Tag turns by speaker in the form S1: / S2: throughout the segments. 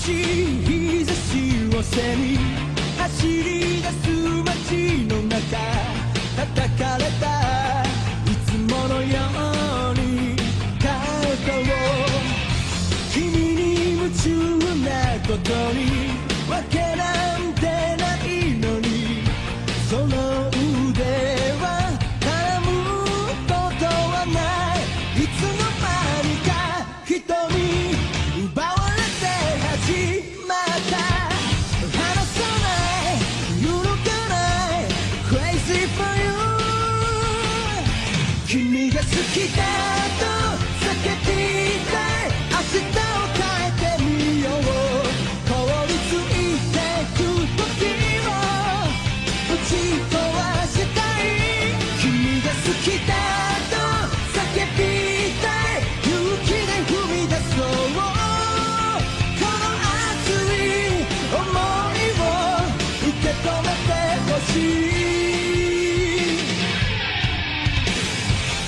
S1: しい日差しを背に走り出す街の中叩かれたいつものようにカートを君に夢中なことにわけなんてないのにその腕は絡むことはないいつの間にか人に奪われて始まった離さない揺るがない Crazy for you 君が好きだと叫びたい明日を変えてみよう凍りついてく時をぶち壊したい君が好きだと叫びたい勇気で踏み出そうこの熱い想いを受け止めてほし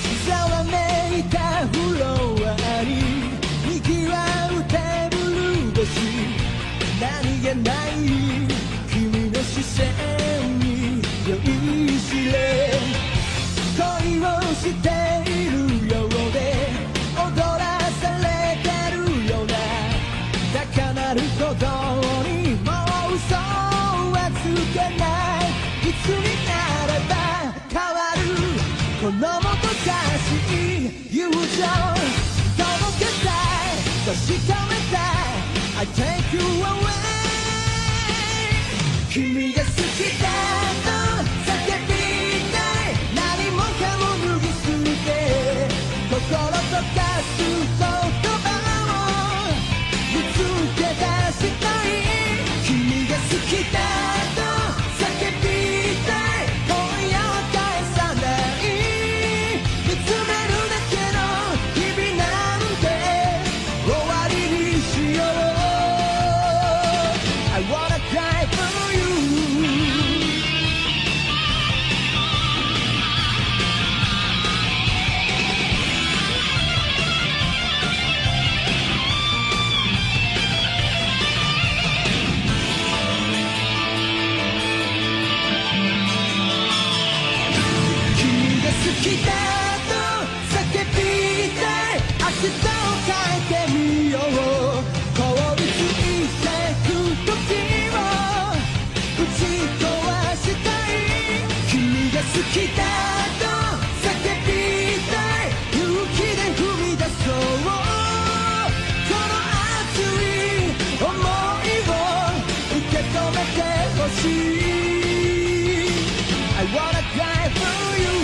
S1: いざわめいたフロアに賑わうテーブル越し何気ない君の視線に酔いしれ恋をしているようで踊らされてるような高鳴る鼓動にもう嘘はつけないいつになれば変わるこのもどかしい友情届けたい確かめたい I take you away 君が好きだと叫びたい何もかも脱ぎ捨て心溶かす言葉を見つけ出したい君が好きだと叫びたい今夜は返さない見つめるだけの日々なんて終わりにしよう I wanna cry for you 君が好きだと叫びたい明日を変えてみよう凍りついてく時をぶち壊したい君が好きだと叫びたい勇気で踏み出そうこの熱い想いを受け止めてほしい I wanna cry for you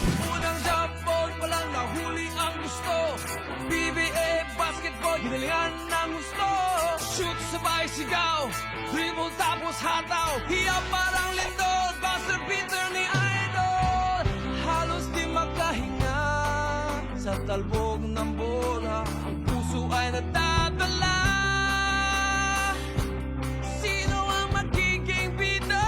S2: Unang jump-ball pa lang nahuli ang gusto PBA basketball, ginalingan ng gusto Shoot, sabay sigaw Dribble tapos hataw Hiya parang lindol Buzzer beater ni Idol Halos di makahinga Sa talbog ng bola Ang puso ay nadadala Sino ang magiging bida?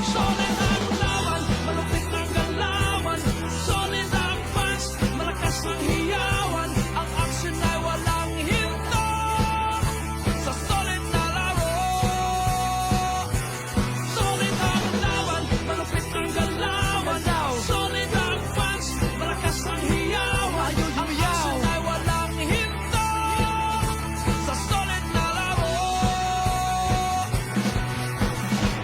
S2: Solid ang laban Malupit ang galawan Solid ang fans Malakas ang hiyawan Ang action ay walang hinto Sa solid na laro Solid ang laban Malupit ang galawan Solid ang fans Malakas ang hiyawan Ang action ay walang hinto Sa solid na laro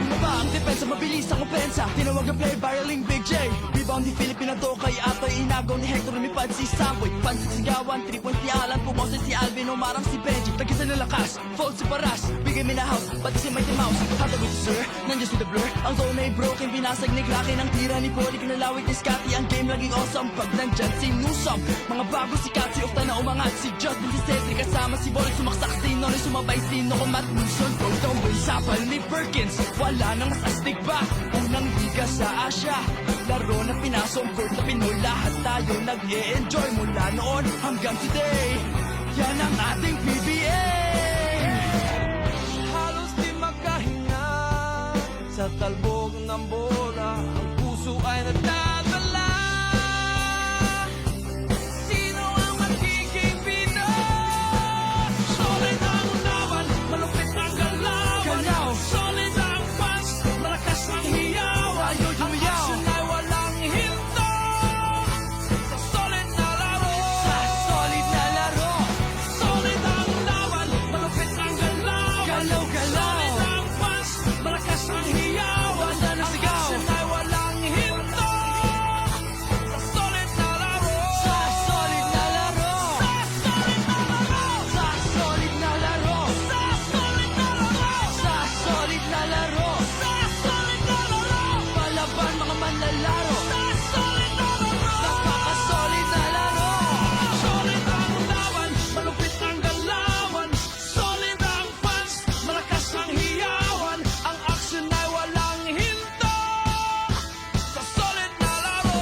S3: Bumaba ang depensa, mabilis ang opensa Tinawag ang play, barreling Big J Rebound ni Filipina to kay Atoy Inagaw ni Hector, lumipad si Samboy Pansit sigawan, 3-point ni Alan Pumoses si Alvin, umarang si Benji Tagisan ng lakas, fold si Paras Bigay mi na house, pati si Mighty Mouse Hatawid si Sir, nandiyan si The Blur Ang zone ay broken, binasag ni Kraken Ang tira ni Polly, kinalawit ni Scotty Ang game laging awesome, pag nandyan si Newsome Mga bago si Katsi, Okta na umangat Si Justin, si Cedric, kasama si Boy Sumaksak si Nori, sumabay si Noko Matt Wilson Pro Tomboy, sapal ni Perkins Wala nang mas astig pa Unang liga sa Asia Laro na pinasong court na Pinoy Lahat tayo nag-e-enjoy mula noon hanggang today Yan ang ating PBA.
S2: Halos di makahinga sa talbog ng bola. Ang puso ay nagdadala. Sino ang magiging bida? Solid ang laban, malupit ang galawan.
S3: Galaw.
S2: Solid ang fans, malakas ang hiyawan.
S3: Tayo
S2: Ang
S3: yumayaw.
S2: action ay walang hinto. Sa solid na laro.
S3: Sa solid na laro.
S2: Solid ang laban, malupit ang galawan.
S3: Galaw, galaw.
S2: Solid ang fans, malakas ang hiyawan.
S3: Banda na
S2: Ang
S3: sigaw.
S2: action ay walang hinto. Sa solid na laro.
S3: Sa solid na laro.
S2: Sa solid na laro.
S3: Sa solid na laro.
S2: Sa solid na laro.
S3: Sa solid na laro.
S2: Sa solid na laro.
S3: Palaban mga manlalaro.
S2: Sa solid na laro.
S3: Napaka-solid na laro.
S2: Solid ang laban, malupit ang galawan. Solid ang fans, malakas ang hiyawan. Ang action ay walang hinto. Sa solid na laro.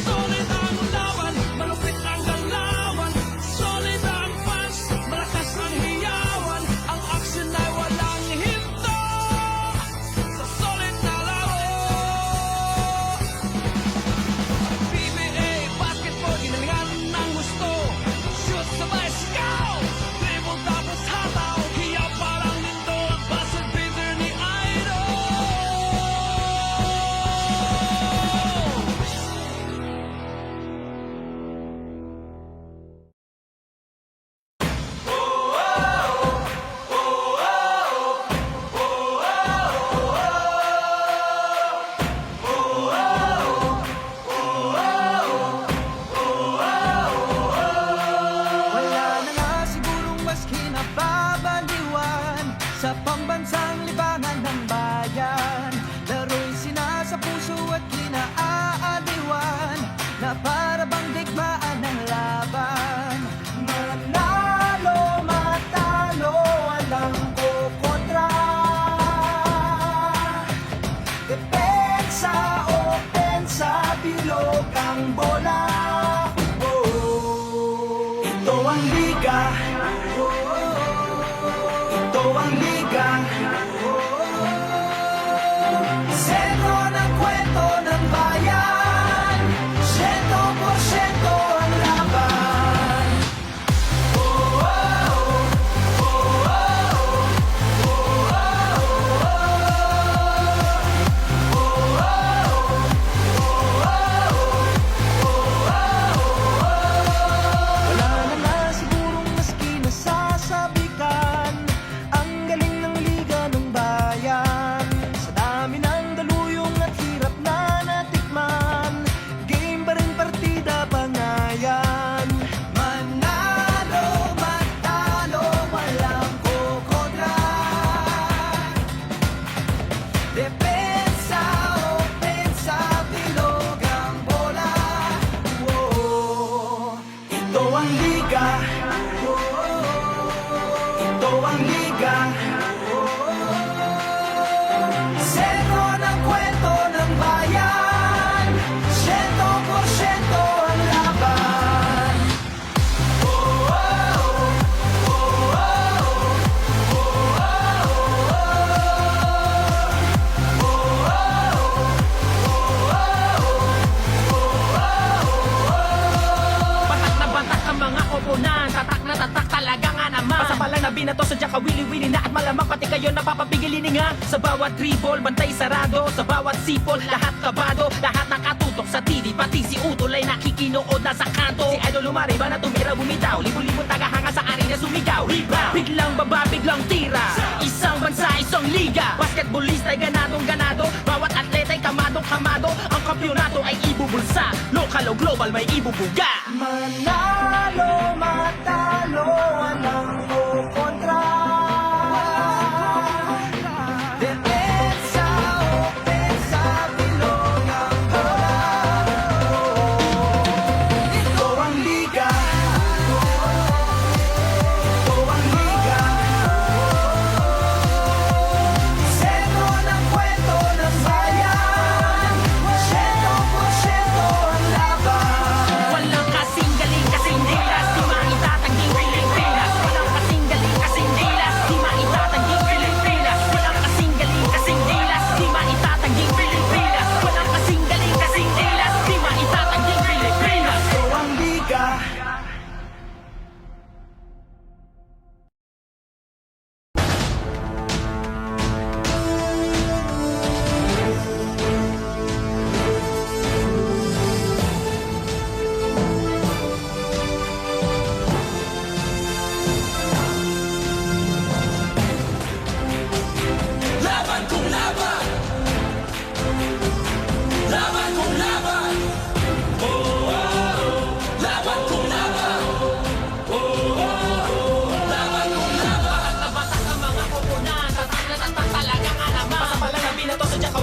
S2: Solid ang laban, malupit ang galawan. Solid ang fans, malakas ang hiyawan. Ang action ay walang hinto. Sa solid na laro. PBA basketball, ginalingan ng gusto. Shoot sabay sigaw, dribble tapos hataw. Hiyaw parang lindo, ang buzzer beater ni Idol.
S1: Wala na nga sigurong mas kinababaliwan sa pambansang libangan ng bayan. Laro'y sinasa puso at kinaaaliwan na para bang digmaan ng laban. Manalo, matalo, walang kukontra. Depensa, opensa, bilog ang bola. Ito ang liga. Ito ang liga. Sentro ng kwento ng bayan. 100% ang laban. Wala na nga sigurong maski nasasabikan ang galing ng liga ng bayan. Sa dami ng daluyong at hirap na natikman, game pa rin partida pangayan. Manalo, matalo, walang kukontra. Depensa, opensa, bilog ang bola. Ito ang liga. Ito ang liga. Sentro ng kwento ng bayan. 100% ang laban.
S4: Batak na batak ang mga koponan. Tatak na tatak talaga nga naman. Pasapalang na binato sa diyang kawili-wili na. At malamang pati kayo napapapigilin nga. Sa bawat dribble, bantay sarado. Sa bawat sipol, lahat kabado. Lahat nakatutok sa TV. Pati si Utol ay nakikinood na sa kanto. Si Idol lumariba na tumira bumitaw. Libon-libon tagahanga sa arena sumigaw. Rebound, biglang baba, biglang tira. Isang bansa, isang liga. Basketballista ay ganadong ganado. Bawat atleta ay kamadong kamado. Ang kampyonato ay ibubulsa. Local o global may ibubuga.
S1: Manalo, matalo, walang kukontra. Depensa, opensa, bilog ang bola. Ito ang liga. Ito ang liga. Sentro ng kwento ng bayan. 100% ang laban.
S4: Walang kasing galing kasi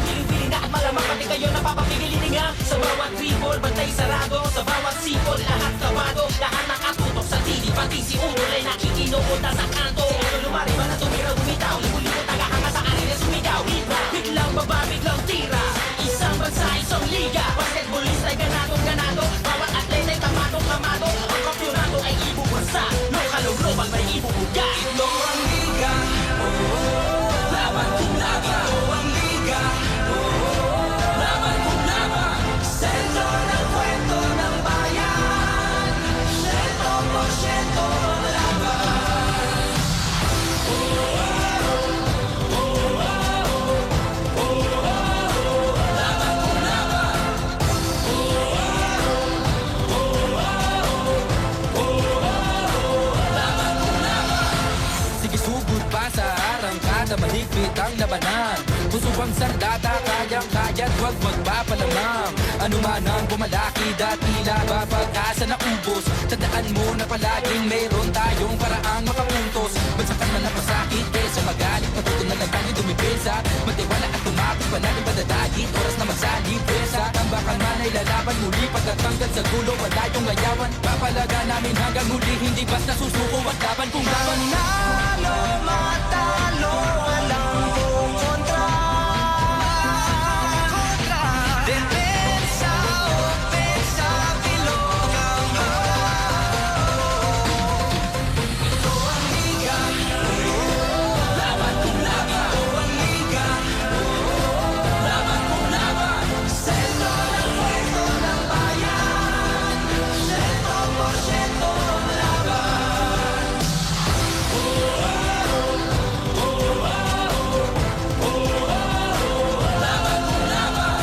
S4: Wili-wili na at malamang pati kayo napapapigilininga. Sa bawat dribble, bantay sarado. Sa bawat sipol, lahat kabado. Lahat nakatutok sa tili, pati si Uno ay nakikinuunta sa kanto. Ano lumari ba na tumira, bumitaw? Libo-libo tagahanga sa kanila sumigaw. Iba, biglang baba, biglang tira. Isang bansa, isang liga. Basketballista ay ganado. Bawat atleta ay tamadong-tamado. Ang kampyonato ay ibubansa. Lokal o global may ibubuga.
S2: Ito ang liga, laban kung laban. Ito ang liga, laban kung laban. Sentro ng kwento ng bayan, 100% laban. Laban kung laban. Laban kung laban. Sige sugod pa sa arangkada, mahigpit ang labanan. Puso ang sandata, kayang-kaya't huwag magpapalamang. Ano man ang bumalaki, tila ba pag-asa na ubos. Tandaan mo na palaging meron tayong paraang makapuntos. Bansakan man ang masakit, kesa magalit, matuto na lang tayo dumipesa. Magtiwala at tumapos, panalong padadagit, oras na magsalib. Sa tambakan man ay lalaban muli, pagkatanggal sa gulo, wala yung ngayawan. Papalaga namin hanggang huli, hindi basta susuko at laban kung laban.
S3: Manalo, matalo, walang kontra. Depensa, opensa, bilog ang
S2: Ito ang liga, laban kung laban. Ito ang liga, laban kung laban. Sentro ng kwento ng bayan, 100% laban. Laban kung laban.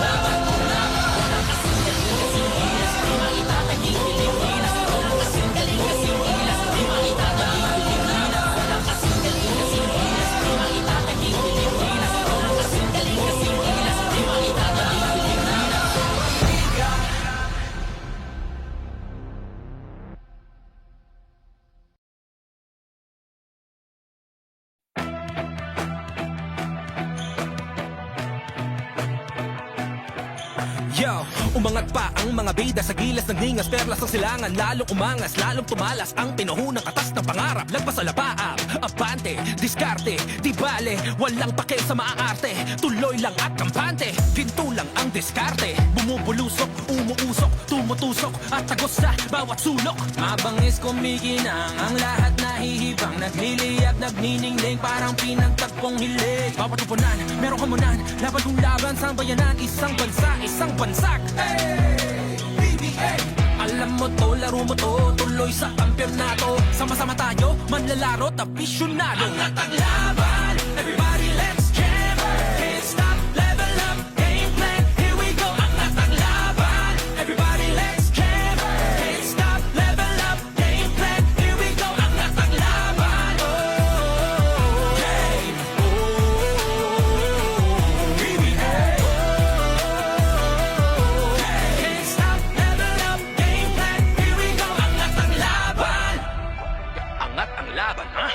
S2: Laban kung laban. Yo, umangat pa ang mga bida sa gilas ng ningas, perlas ng silangan, lalong umangas, lalong tumalas ang pinuhunang katas ng pangarap. Lagpas sa lapaab, abante, diskarte, di bale, walang pakel sa maaarte, tuloy lang at kampante, ginto lang ang diskarte, bumubulusok, umuusok, tumutusok at tagos sa bawat sulok. Mabangis kumikinang ang lahat nahihibang, nagliliyab, nagniningning, parang pinagtagpong hilig. Bawat upunan, merong hamunan, laban kung laban sa bayanan, isang bansa, isang bansak. Hey, PBA! Alam mo to, laro mo to, tuloy sa kampyonato. Sama-sama tayo, manlalaro, afisyonado. Angat ang laban, everybody let's jam. Can't stop, level up, game plan, here we go. Angat ang laban, everybody let's jam. Can't stop, level up, game plan, here we go. Angat ang laban, game, PBA. Can't stop, level up, game plan, here we go. Angat ang laban. Angat ang laban, ha?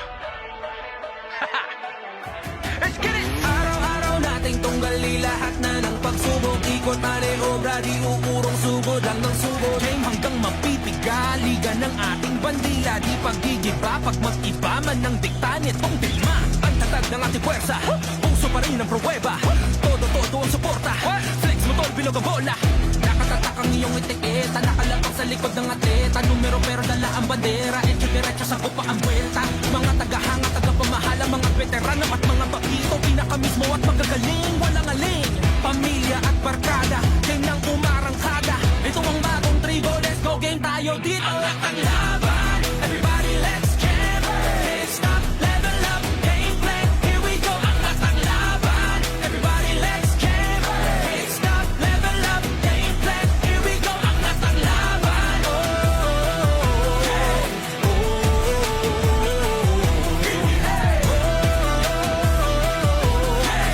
S2: Let's get it! Araw-araw nating tunggali lahat na ng pagsubok. Ikot, maniobra, di uurong sugod lang ng sugod. Game hanggang mapipiga, liga ng ating bandila. Di paggigiba, pag mag-iba man ng dikta nitong digma. Ang tatag ng ating puwersa, puso pa rin ang pruweba. Todo ang suporta, flex motor, bilog ang bola. Nakatatak ang iyong etiketa, nakalapang sa likod ng atleta. Numero pero dala ang bandera, diretso sa kupa ang buwelta. Mga tagahanga, tagapamahala, mga veterano at mga bakito. Pinakamismo at magagaling, walang aling. Pamilya at barkada, game ng umarangkada. Ito ang bagong tribo, let's go game tayo dito. Angat ang laban, everybody let's jam. Can't stop, level up, game plan, here we go. Angat ang laban, everybody let's jam. Can't stop, level up, game plan, here we go. Angat ang laban,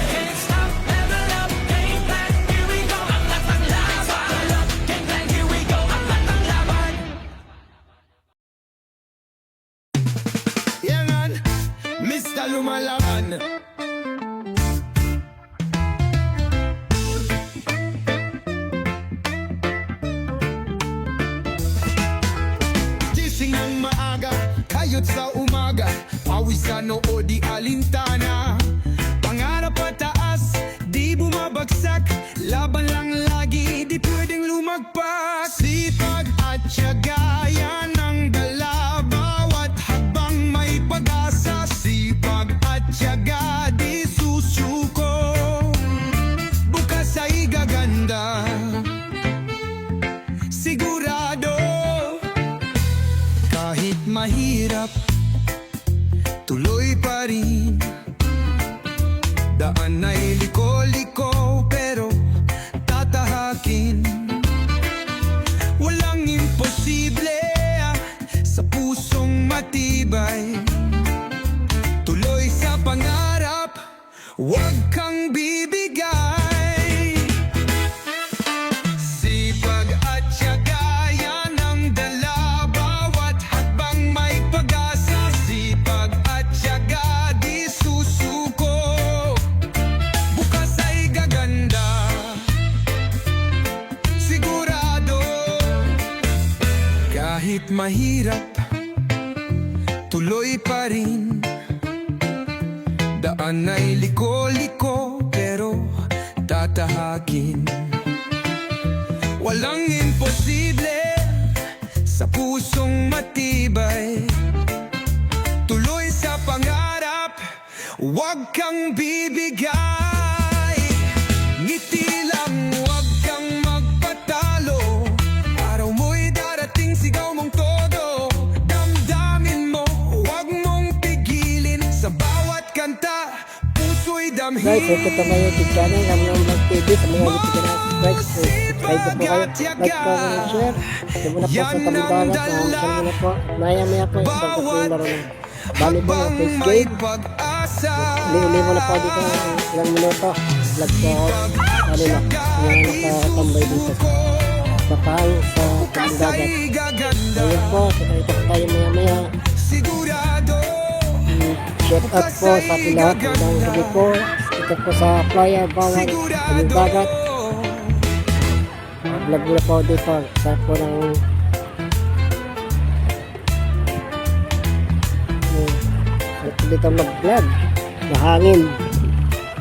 S2: Can't stop, level up, game plan, here we go. Angat ang laban, game plan, here we go. Angat ang laban.
S1: Basta lumalaban. Gising ng maaga, kayot sa umaga, pawisan o di alintana. Pangarap pataas, di bumabagsak, laban lang lagi, di pwedeng lumagpas. Sipag at tiyaga, yan ang dala, bawat habang may pag-asa. Sipag at tiyaga, di susuko, bukas ay gaganda. Sigurado, kahit mahirap, tuloy pa rin. Daan ay liko-liko, pero tatahakin. Walang imposible sa pusong matibay. Tuloy sa pangarap, huwag kang bibigay. Sipag at tiyaga, yan ang dala, bawat hakbang may pag-asa. Sipag at tiyaga, di susuko, bukas ay gaganda. Sigurado, kahit mahirap, tuloy pa rin. Daan ay liko-liko, pero tatahakin. Walang imposible sa pusong matibay. Tuloy sa pangarap, huwag kang bibigay. Ngiti lang, huwag kang magpatalo. Araw mo'y darating, sigaw mong todo. Damdamin mo, huwag mong pigilin. Sa bawat kanta, puso'y damhin.
S5: Guys, ito po kayo YouTube channel Ramblon Vlog TV. Sa mga YouTube na subscribe po kayo. Like, comment, share. Ito muna po sa tabi-dagat. Saan muna po. Maya-maya po. Isang po yung laro ng volleyball o face game. Uli-uli muna po dito ng ilang minuto. Vlog po. Ano na. Yung nakatambay dito. Bakang sa tabi-dagat. Ayun po. Ito po tayo maya-maya. Shout out po sa ating lahat ng gabi po. Ito po sa Playa Bawang Tabi-dagat. Vlog muna po dito sa po ng dito mag-vlog na hangin,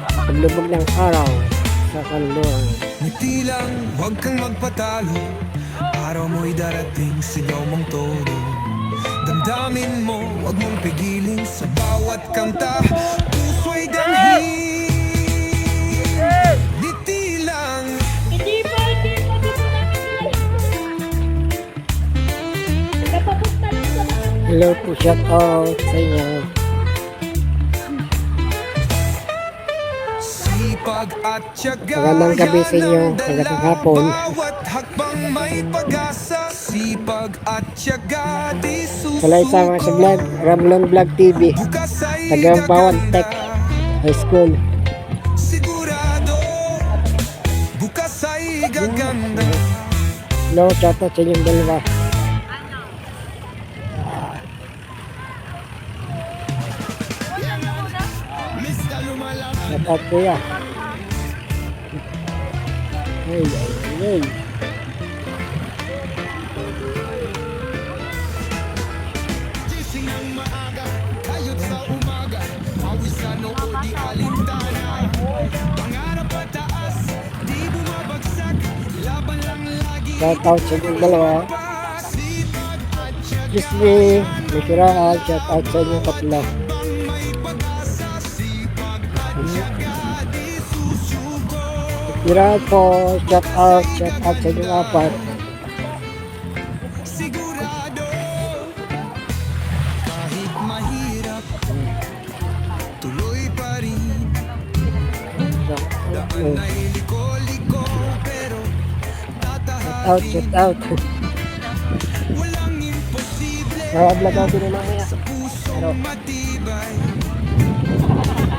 S5: paglubog ng araw sa kanluran.
S1: Ngiti lang, huwag kang magpatalo. Araw mo'y darating, sigaw mong todo. Damdamin mo, huwag mong pigilin. Sa bawat kanta, puso'y damhin. Ngiti lang.
S5: Hello po, shout out sa inyo.
S1: Sipag at tiyaga,
S5: Magandang gabi sa inyo,
S1: yan ang
S5: magandang
S1: dala,
S5: hapon.
S1: bawat hakbang may pag-asa. Sipag at tiyaga, di susuko,
S5: Kalay sama sa vlog, Ramblon Vlog TV.
S1: bukas ay
S5: Tagang Bawang
S1: gaganda.
S5: Tech High School.
S1: Sigurado, bukas ay gaganda.
S5: Hello, shout out sa inyong dalawa. Shout out kuya. Hey, hey, hey.
S1: Gising ng maaga, kayot sa umaga, pawisan o di alintana. Pangarap pataas, di bumabagsak, laban lang lagi.
S5: Shout out sa inyong dalawa.
S1: Sipag at tiyaga,
S5: Excuse me, may kiraan. Shout out sa inyong tatlo.
S1: may pag-asa. Sipag at tiyaga, di susuko.
S5: Kiraan po, shout out sa inyong apat.
S1: Sigurado, kahit mahirap, tuloy pa rin. Daan ay liko-liko, pero tatahakin.
S5: Shout out.
S1: Walang imposible
S5: Nakablog ako din mamaya.
S1: sa pusong matibay.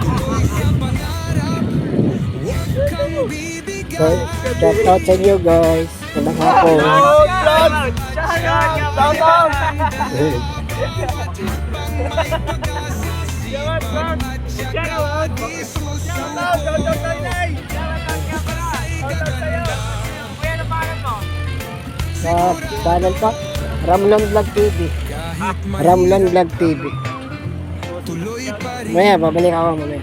S1: Tuloy sa pangarap, huwag kang bibigay.
S5: So, shout out sa inyo guys. Magandang hapon.
S1: Pag may pag-asa, sipag
S5: Sa channel po, Ramlan Vlog TV. Ramlan Vlog TV. Maya, babalik ako mamaya.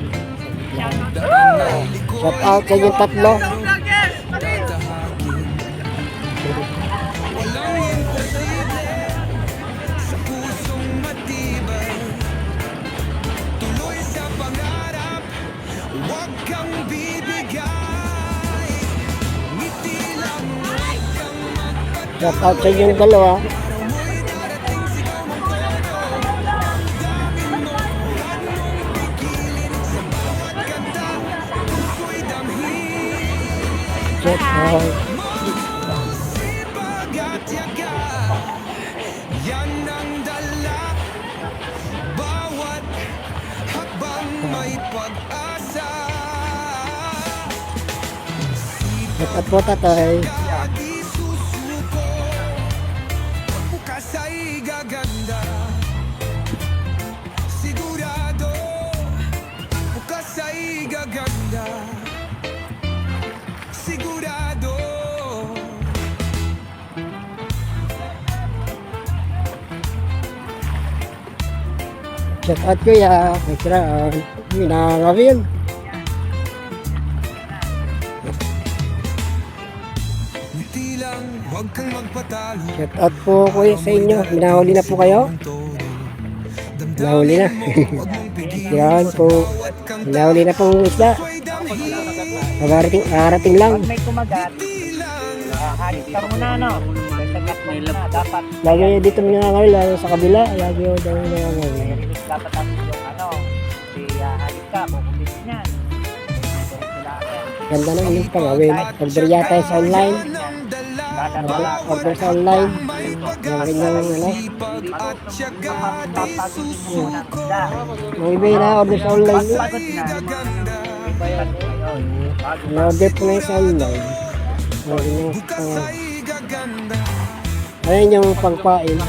S5: Shout out sa inyong tatlo. Shout out sa inyong dalawa. Shout out.
S1: Yan ang dala. Bawat hakbang may pag-asa.
S5: Shout out po tatay.
S1: Lagi susuko. Bukas ay gaganda. Sigurado. Bukas ay gaganda. Sigurado.
S5: Shout out kuya. Extra. Minangawin.
S1: Ngiti lang, huwag kang magpatalo.
S5: Shout out po kuya sa inyo. Minahuli na po kayo. Minahuli na. Yan po. Minahuli na pong isda. Arating lang.
S4: May kumagat, halit ka muna, no? Sagat mo na, dapat.
S5: Lagi nyo dito minangawin. Lalo sa kabila. Lagi nyo daw minangawin.
S4: Dapat ang yung halit ka, bukulit niyan.
S5: Ganda ng inyong pangawin. Order yata sa online. Order sa online. Yung kanyang ano. Yung iba na order sa online. Order po na sa online. Yung kanyang ayun yung pangpain.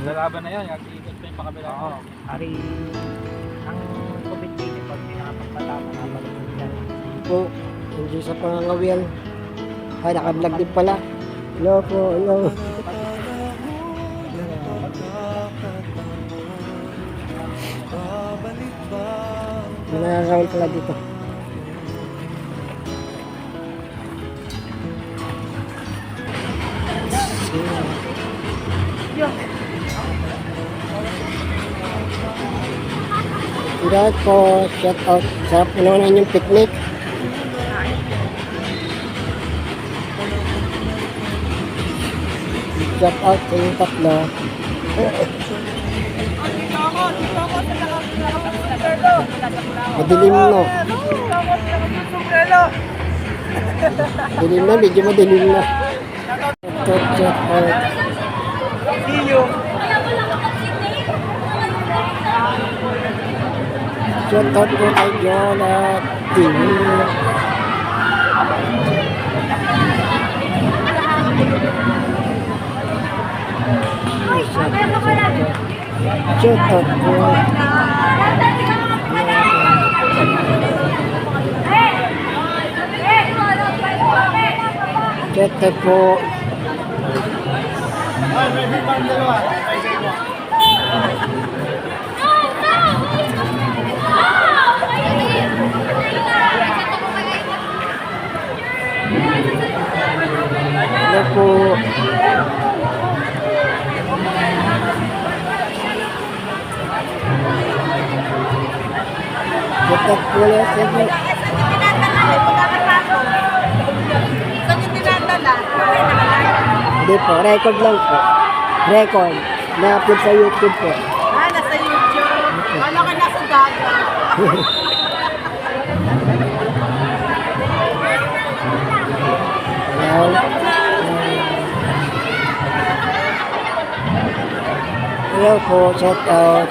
S2: Lalaban na yan, ikot pa yung pakabila.
S4: Ari, ang COVID-19 pag pinakapagpatama na balik yan.
S5: Po, hindi sa pangangawin. Ay, naka-vlog din pala. Hello po, hello. May nakakawin pala dito. Shout po, shout out. Sarap pununan yung picnic. Shout out sa yung tatlo. Madilim no. Madilim na, medyo madilim na. Shout out. Shout out po kay Jonathan. Shout out po. Shout out po. Hello po. Shout out po ulit sa inyo. Hindi po, record lang po. Record. Na-upload sa YouTube po.
S6: Nasa YouTube. Wala ka nasa dagat.
S5: Hello po, shout out.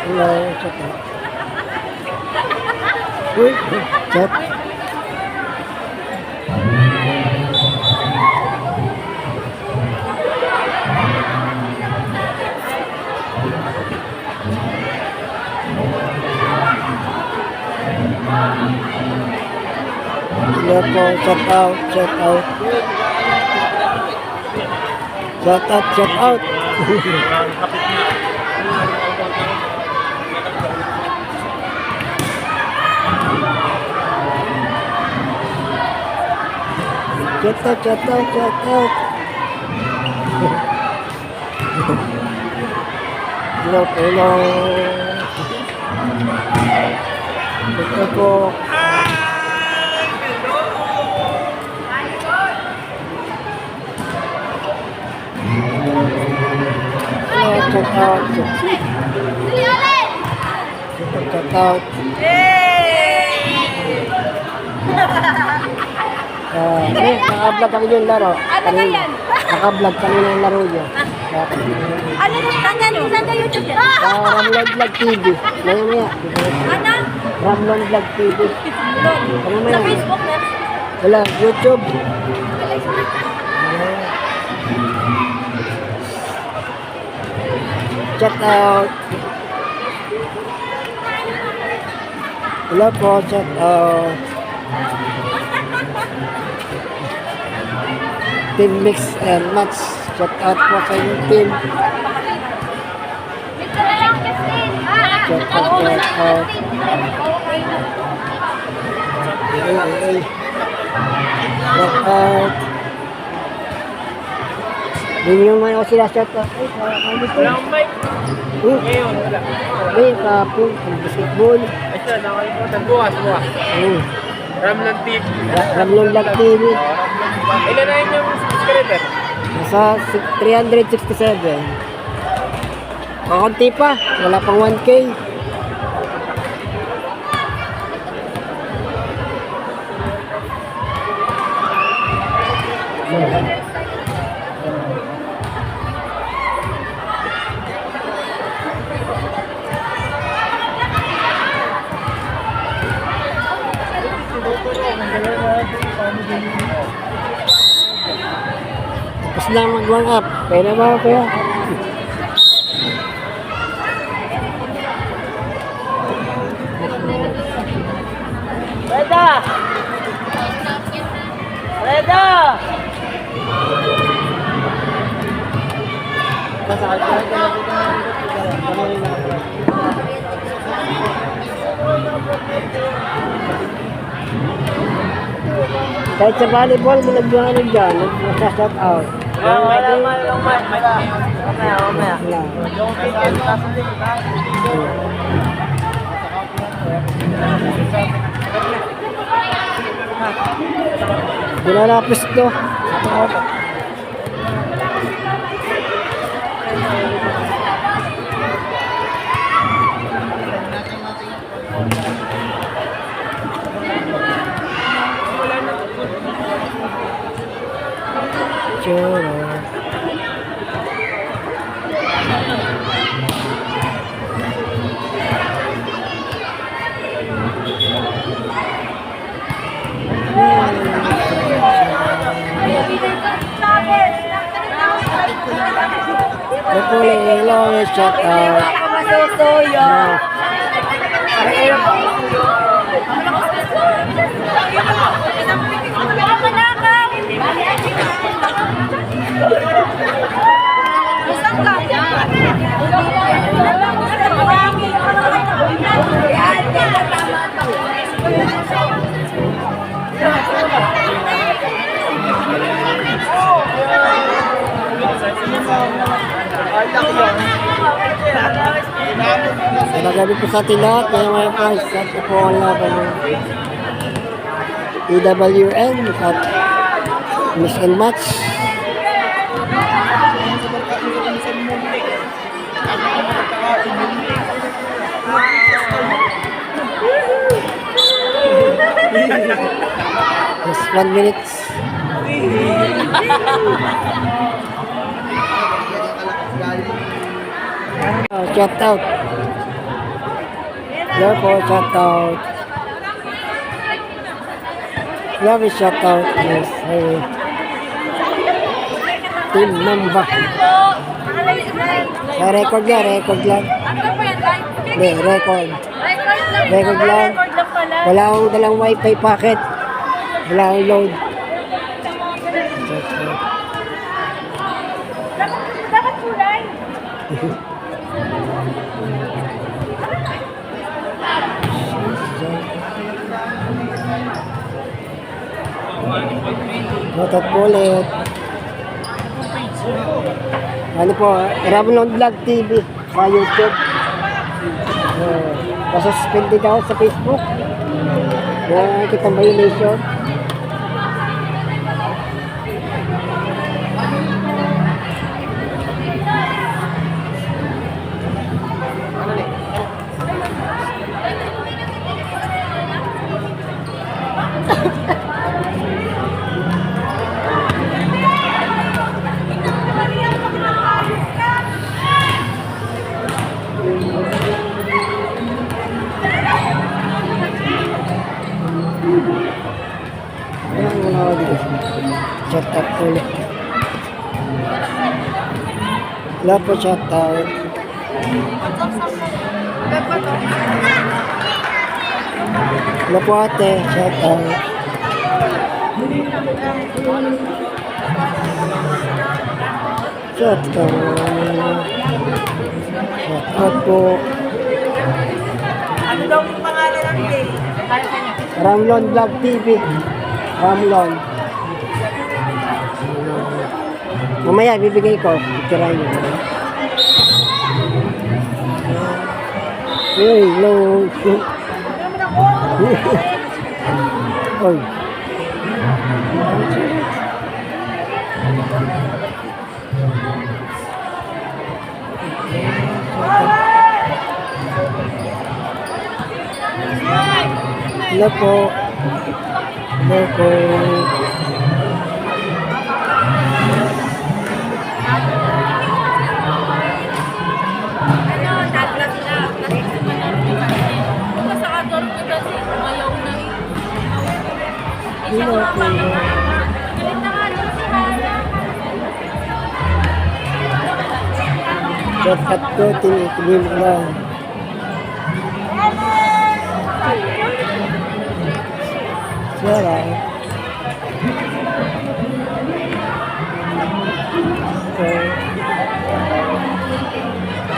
S5: Hello, shout out. Uy, shout. po, shout out, shout out. Shout out, shout out. Shout out, shout out, shout out. Hello, hello. Ito po. Hello, shout out. Shout out. Naka-vlog kami yung laro.
S6: Ano ba yan?
S5: Naka-vlog kami yung laro niya.
S6: Ano yung saan YouTube yan?
S5: Ramlon Vlog TV. Maya.
S6: Ano?
S5: Ramlon Vlog TV. Ano
S6: Sa
S5: maya?
S6: Facebook na?
S5: Wala, YouTube. Shout out. Hello po, shout out. Team Mix and Match. Shout out po sa inyong team. Shout out. Hey. Shout out. Hindi naman ako sila shout out. Walang mic. Ngayon, wala. May kapong, basketball.
S7: Ay siya, nakalimutan. Bukas. Ramlon TV.
S5: Ramlon Vlog TV.
S7: Ilan na yun yung subscriber?
S5: Nasa 367. Kakunti pa. Wala pang 1K. Tapos na mag-warm up. Kaya na ba kuya? Kahit sa volleyball, may nagbuhanan dyan. Nag-shout out.
S7: Mamaya.
S5: Binarapis to. Hello, shout out.
S6: Masusuyo.
S5: Magabi po sa ating lahat. Kaya may price. At po ang laban ng EWN at Mix and Match. Just 1 minute. Shout out. Love po, shout out. Love is shout out. Yes, hey. Team Mamba. Sa record lang. Hindi, record. Record lang. Wala akong dalang wifi packet. Wala akong load. Shout out.
S6: Dapat kulay.
S5: Shout out po ulit. Ano po, Ramon Vlog TV sa YouTube. Pasuspended ako sa Facebook. Nakikita violation. Ayan, wala ako dito. Shout out po ulit. Wala po shout out. Wala po ate, shout out. Shout out. Shout out po.
S6: Ano daw yung pangalan ng day?
S5: Ramlon Vlog TV. Ramlon. Mamaya bibigay ko. Picturean nyo. Hello. Oy. Hello po. Hello po.
S6: Ano, naglas na. Kasi sumanalo kasi. Kung sa kador ko kasi, ayaw na eh.
S5: Hello po.
S6: Galit na nga doon si Hana.
S5: Shout out po. Tinikilim lang. Sarap.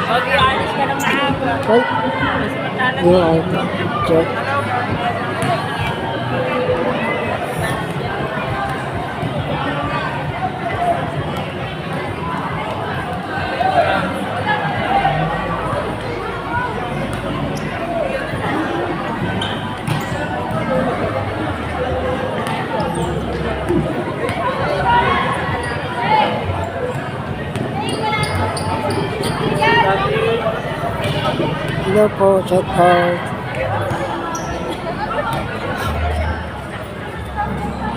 S6: Okay, alis ka ng maaga.
S5: Ay. Yung ito. Check. Hello po, shout out.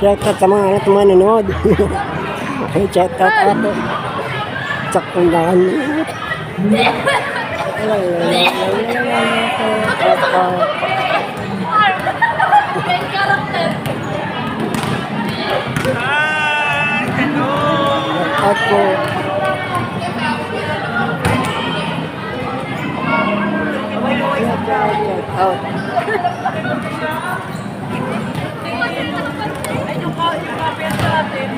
S5: Shout out sa mga nanonood. Shout out ate. Saktong daan. Shout out.
S6: Main character.
S5: Shout out po. Shout out.
S6: Ay, yung kapit natin.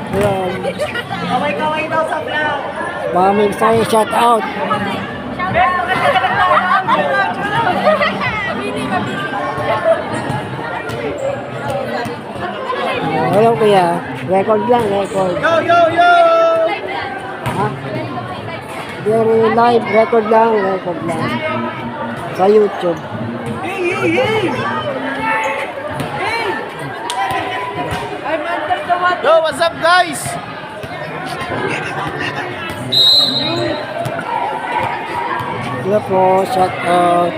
S5: Ayan.
S6: Kaway-kaway daw sa vlog.
S5: Maraming sa'yo, shout out. Hello kuya. Record lang, record.
S7: Yo!
S5: Ha? Very live, record lang. Sa YouTube.
S6: I'm under the water.
S7: Yo, what's up guys?
S5: Hello po, shout out.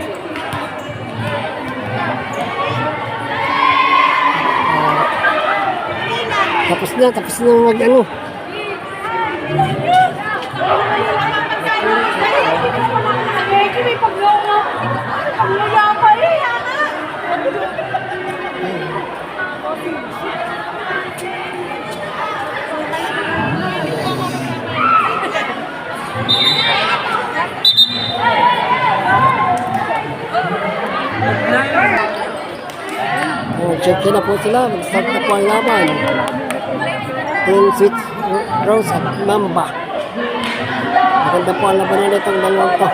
S5: Tapos na mag-ano.
S6: May pagluya pa eh.
S5: Oh, Ready na po sila. Mag-start na po ang laban. Team Sweet Rose at Mamba. Maganda po ang labanan nitong dalawang to.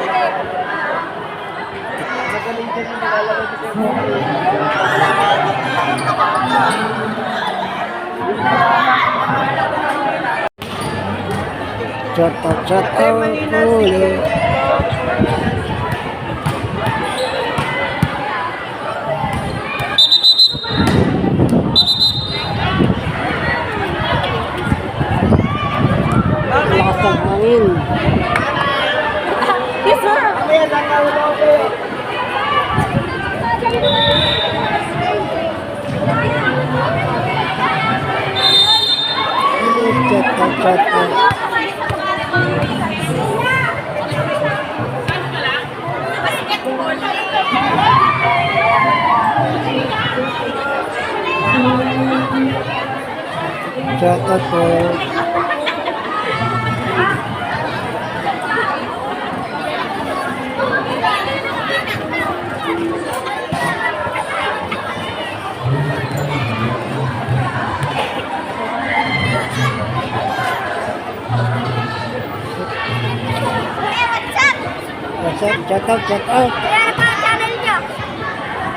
S5: Shut out, huli. Lakas ng hangin.
S6: Yes, sir.
S5: Shut out. Shut out po. Shut out.
S8: Ano pa ang channel niyo?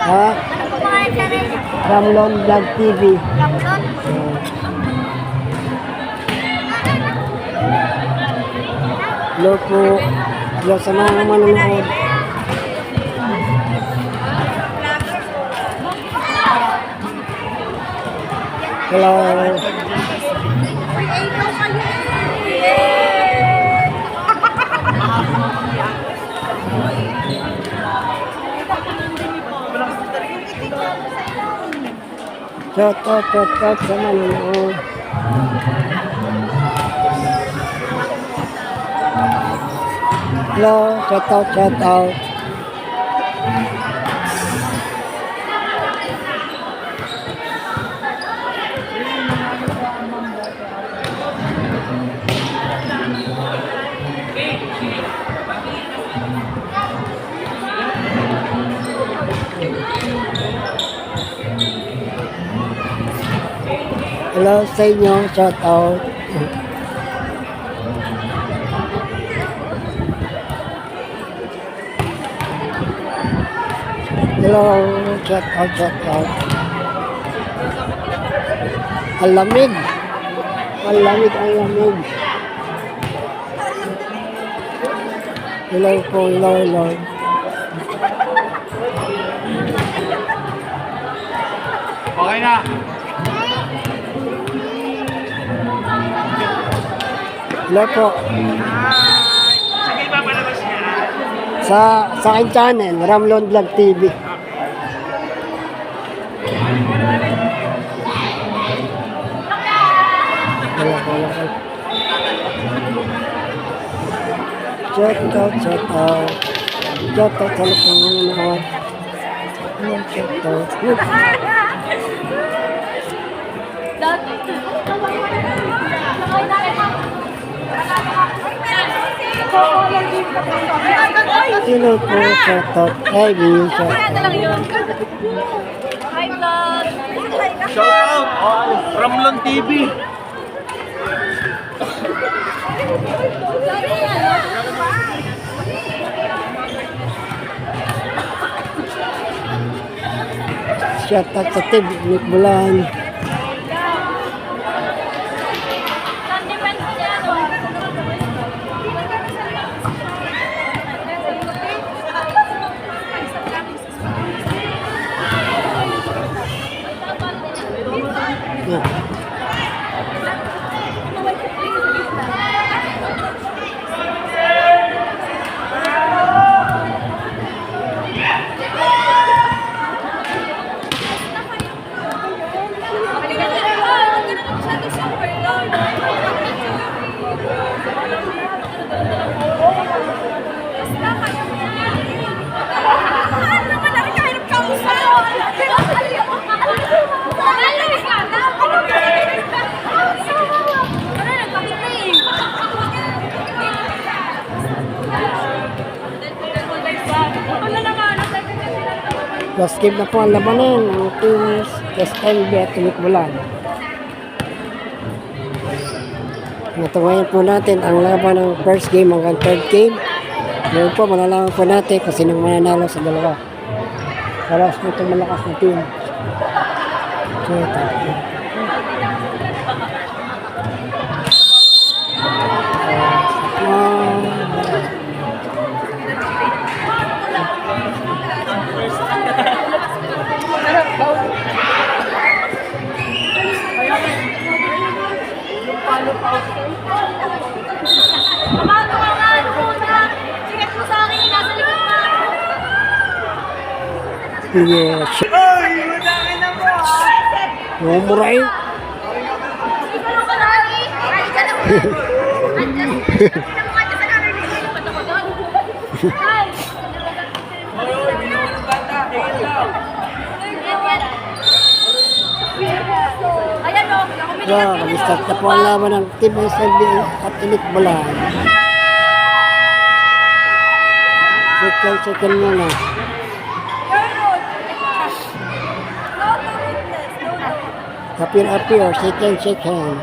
S5: Ha?
S8: Ano po mga channel niyo?
S5: Ramlon Vlog TV.
S8: Ramlon?
S5: Hello po. Hello sa mga manonood. Hello.
S8: Creator kayo.
S5: Shut out sa manonood. Hello, shout out. Hello sa inyo, shout out. Hello, shout out. Ang lamig. Ang lamig. Hello po, hello.
S7: Okay na.
S5: Hello po.
S7: Sige, papalabas niya.
S5: Sa aking channel, Ramlon Vlog TV. Wala. Shout out. Shout out sa lahat ng nanonood. Shout out. Hello po, shout out. Ay, shout out.
S6: Hi, vlog.
S7: Shout out. Ramlon TV.
S5: Shout out sa Tib, Nick Bulan. Yeah. Last game na po ang labanan ng team SLB at Tulik Bulan. Natuwayan po natin ang laban ng first game hanggang third game. Ngayon po malalaman po natin kung sinong mananalo sa dalawa. Para sa itong malakas na team. So, ito.
S8: Mamalo ka nga, muna. Sigat mo sa akin, nasa likod na.
S5: Yes. Mumuray.
S8: Ikaw lang ka lagi. Ay, ka lang. Andyan. Andyan mo ka sa namin. Ay. Ayan o.
S5: So, mag-start na po ang laban ng team SLB at Tulik Bulan. Second muna. Appear, second.